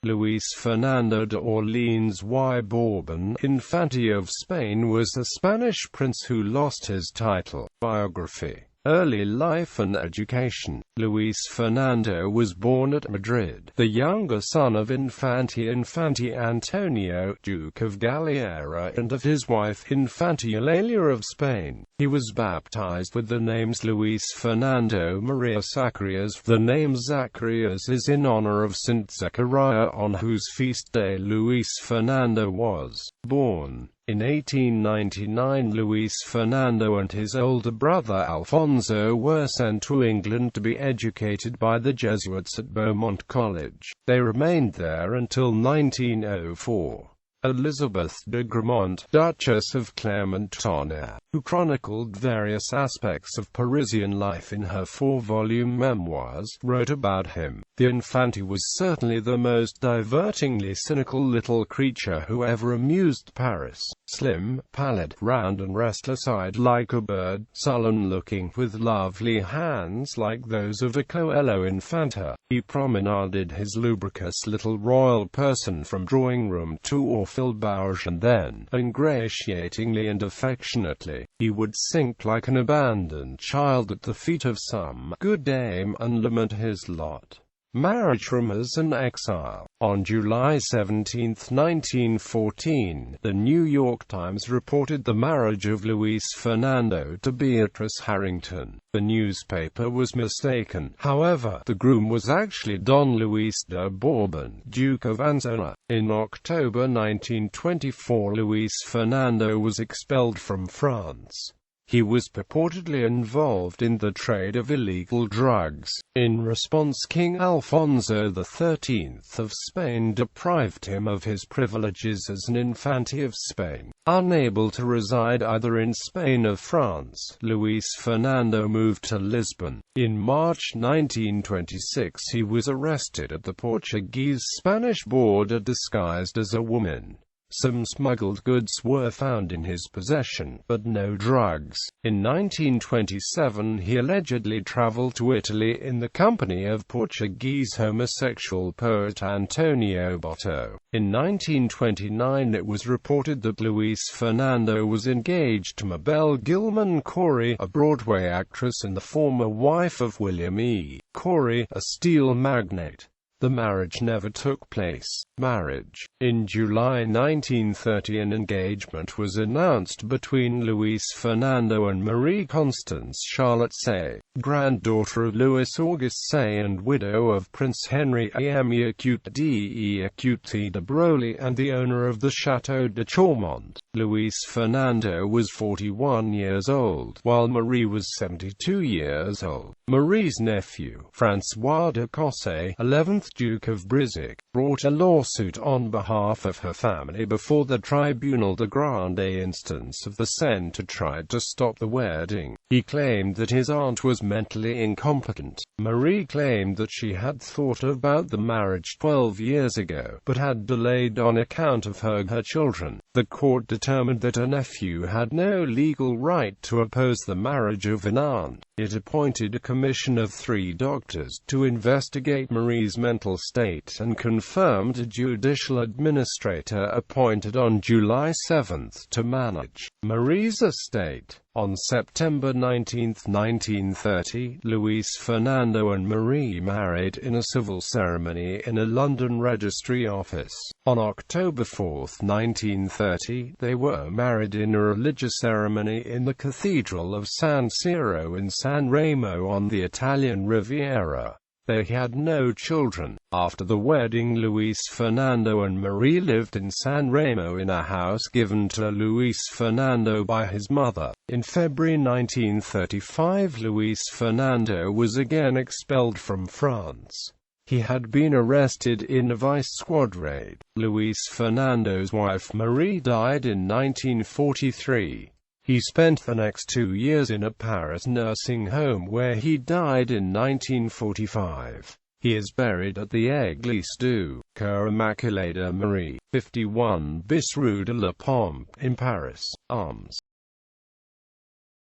Luís Fernando de Orleans y Borbón, Infante of Spain, was a Spanish prince who lost his title. Biography. Early life and education. Luís Fernando was born at Madrid, the younger son of Infante Antonio, Duke of Galliera, and of his wife, Infanta Eulalia of Spain. He was baptized with the names Luís Fernando Maria Zacharias. The name Zacharias is in honor of Saint Zechariah, on whose feast day Luís Fernando was born. In 1899, Luís Fernando and his older brother Alfonso were sent to England to be educated by the Jesuits at Beaumont College. They remained there until 1904. Elizabeth de Gramont, Duchess of Clermont-Tonnerre, who chronicled various aspects of Parisian life in her 4-volume memoirs, wrote about him. The Infante was certainly the most divertingly cynical little creature who ever amused Paris. Slim, pallid, round and restless-eyed like a bird, sullen-looking, with lovely hands like those of a Coelho infanta, he promenaded his lubricous little royal person from drawing-room to Orfilbauge, and then, ingratiatingly and affectionately, he would sink like an abandoned child at the feet of some good dame, and lament his lot. Marriage rumors and exile. On July 17, 1914, the New York Times reported the marriage of Luís Fernando to Beatrice Harrington. The newspaper was mistaken. However, the groom was actually Don Luís de Borbón, Duke of Anjou. In October 1924, Luís Fernando was expelled from France. He was purportedly involved in the trade of illegal drugs. In response, King Alfonso XIII of Spain deprived him of his privileges as an Infante of Spain. Unable to reside either in Spain or France, Luís Fernando moved to Lisbon. In March 1926, he was arrested at the Portuguese-Spanish border disguised as a woman. Some smuggled goods were found in his possession, but no drugs. In 1927, he allegedly traveled to Italy in the company of Portuguese homosexual poet Antonio Boto. In 1929, it was reported that Luís Fernando was engaged to Mabel Gilman Corey, a Broadway actress and the former wife of William E. Corey, a steel magnate. The marriage never took place. Marriage. In July 1930, an engagement was announced between Luís Fernando and Marie Constance Charlotte Say, granddaughter of Louis Auguste Say and widow of Prince Henri de Broglie and the owner of the Château de Chaumont. Luís Fernando was 41 years old, while Marie was 72 years old. Marie's nephew, François de Cossé, 11th Duke of Brissac, brought a lawsuit on behalf of her family before the Tribunal de Grande Instance of the Seine to try to stop the wedding. He claimed that his aunt was mentally incompetent. Marie claimed that she had thought about the marriage 12 years ago, but had delayed on account of her children. The court determined that a nephew had no legal right to oppose the marriage of an aunt. It appointed a commission of 3 doctors to investigate Marie's mental state and confirmed a judicial administrator appointed on July 7 to manage Marie's estate. On September 19, 1930, Luís Fernando and Marie married in a civil ceremony in a London registry office. On October 4, 1930, they were married in a religious ceremony in the Cathedral of San Siro in San Remo on the Italian Riviera. They had no children. After the wedding, Luís Fernando and Marie lived in San Remo in a house given to Luís Fernando by his mother. In February 1935, Luís Fernando was again expelled from France. He had been arrested in a vice squad raid. Luís Fernando's wife Marie died in 1943. He spent the next 2 years in a Paris nursing home where he died in 1945. He is buried at the Église du Cœur Immaculé de Marie, 51 bis Rue de la Pompe, in Paris. Arms.